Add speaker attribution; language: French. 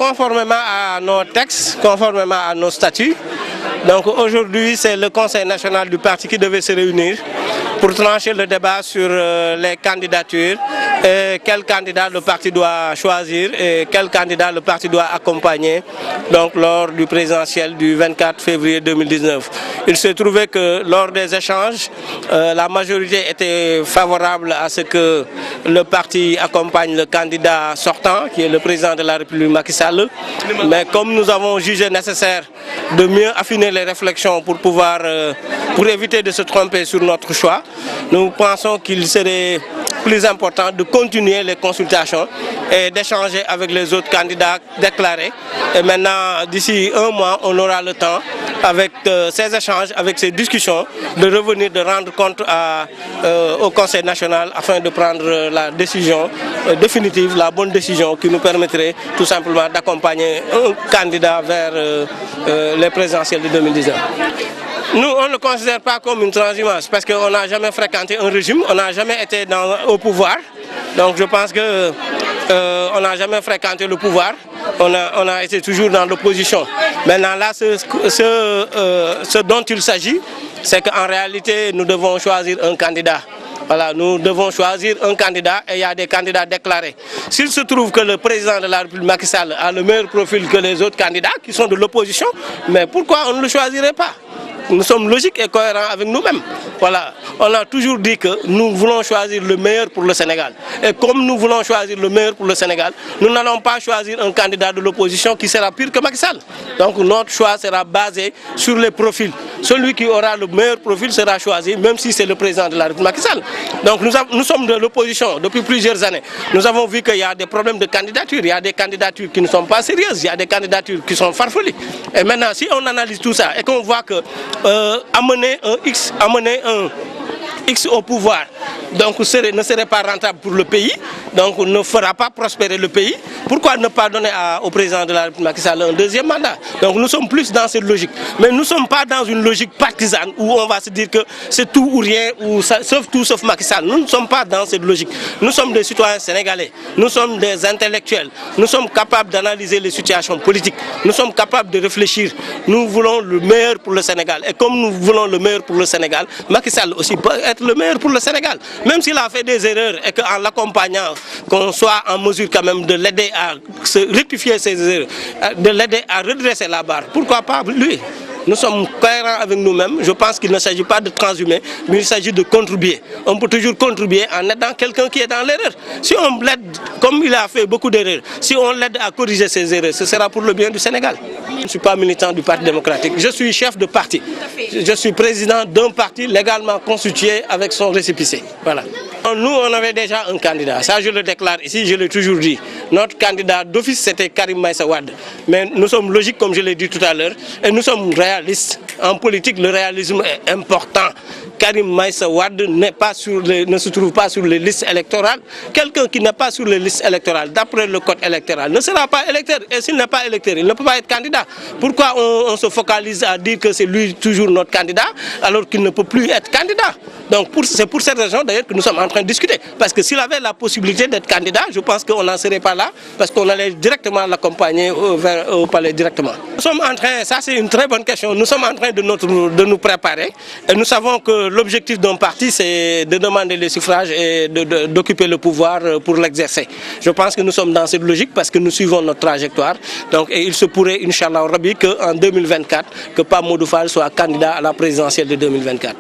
Speaker 1: conformément à nos textes, conformément à nos statuts, donc aujourd'hui c'est le Conseil national du parti qui devait se réunir pour trancher le débat sur les candidatures et quel candidat le parti doit choisir et quel candidat le parti doit accompagner donc, lors du présidentiel du 24 février 2019. Il s'est trouvé que lors des échanges, la majorité était favorable à ce que le parti accompagne le candidat sortant, qui est le président de la République Macky Sall. Mais comme nous avons jugé nécessaire de mieux affiner les réflexions pour éviter de se tromper sur notre choix, nous pensons qu'il serait plus important de continuer les consultations et d'échanger avec les autres candidats déclarés. Et maintenant, d'ici un mois, on aura le temps, avec ces échanges, avec ces discussions, de revenir, de rendre compte au Conseil national afin de prendre la décision définitive, la bonne décision qui nous permettrait tout simplement d'accompagner un candidat vers les présidentielles de 2019. Nous, on ne le considère pas comme une transhumance parce qu'on n'a jamais fréquenté un régime, on n'a jamais été au pouvoir. Donc je pense qu'on n'a jamais fréquenté le pouvoir, on a été toujours dans l'opposition. Maintenant là, ce dont il s'agit, c'est qu'en réalité, nous devons choisir un candidat. Voilà, nous devons choisir un candidat et il y a des candidats déclarés. S'il se trouve que le président de la République Macky Sall a le meilleur profil que les autres candidats qui sont de l'opposition, mais pourquoi on ne le choisirait pas? Nous sommes logiques et cohérents avec nous-mêmes. Voilà. On a toujours dit que nous voulons choisir le meilleur pour le Sénégal. Et comme nous voulons choisir le meilleur pour le Sénégal, nous n'allons pas choisir un candidat de l'opposition qui sera pire que Macky Sall. Donc notre choix sera basé sur les profils. Celui qui aura le meilleur profil sera choisi, même si c'est le président de la République Macky Sall. Donc nous sommes de l'opposition depuis plusieurs années. Nous avons vu qu'il y a des problèmes de candidature. Il y a des candidatures qui ne sont pas sérieuses. Il y a des candidatures qui sont farfelues. Et maintenant, si on analyse tout ça et qu'on voit que amener un X au pouvoir, donc ne serait pas rentable pour le pays, donc ne fera pas prospérer le pays. Pourquoi ne pas donner au président de la République Macky Sall un deuxième mandat? Donc nous sommes plus dans cette logique. Mais nous ne sommes pas dans une logique partisane où on va se dire que c'est tout ou rien, ou sauf tout sauf Macky Sall. Nous ne sommes pas dans cette logique. Nous sommes des citoyens sénégalais, nous sommes des intellectuels, nous sommes capables d'analyser les situations politiques, nous sommes capables de réfléchir. Nous voulons le meilleur pour le Sénégal. Et comme nous voulons le meilleur pour le Sénégal, Macky Sall aussi peut être le meilleur pour le Sénégal. Même s'il a fait des erreurs et qu'en l'accompagnant, qu'on soit en mesure quand même de l'aider à rectifier ses erreurs, de l'aider à redresser la barre. Pourquoi pas lui? Nous sommes cohérents avec nous-mêmes. Je pense qu'il ne s'agit pas de transhumer, mais il s'agit de contribuer. On peut toujours contribuer en aidant quelqu'un qui est dans l'erreur. Si on l'aide, comme il a fait beaucoup d'erreurs, si on l'aide à corriger ses erreurs, ce sera pour le bien du Sénégal. Je ne suis pas militant du Parti démocratique, je suis chef de parti. Je suis président d'un parti légalement constitué avec son récépissé. Voilà. Nous, on avait déjà un candidat, ça je le déclare ici, je l'ai toujours dit. Notre candidat d'office, c'était Karim Meïssa Wade. Mais nous sommes logiques, comme je l'ai dit tout à l'heure, et nous sommes réalistes. En politique, le réalisme est important. Karim Meïssa Wade ne se trouve pas sur les listes électorales. Quelqu'un qui n'est pas sur les listes électorales, d'après le code électoral, ne sera pas électeur. Et s'il n'est pas électeur, il ne peut pas être candidat. Pourquoi on se focalise à dire que c'est lui toujours notre candidat, alors qu'il ne peut plus être candidat? Donc c'est pour cette raison d'ailleurs que nous sommes en train de discuter. Parce que s'il avait la possibilité d'être candidat, je pense qu'on n'en serait pas là, parce qu'on allait directement l'accompagner au palais directement. Nous sommes en train, ça c'est une très bonne question, nous sommes en train de nous préparer. Et nous savons que l'objectif d'un parti, c'est de demander les suffrages et d'occuper le pouvoir pour l'exercer. Je pense que nous sommes dans cette logique parce que nous suivons notre trajectoire. Donc, et il se pourrait, Inch'Allah Rabbi, qu'en 2024, que Pape Modou Fall soit candidat à la présidentielle de 2024.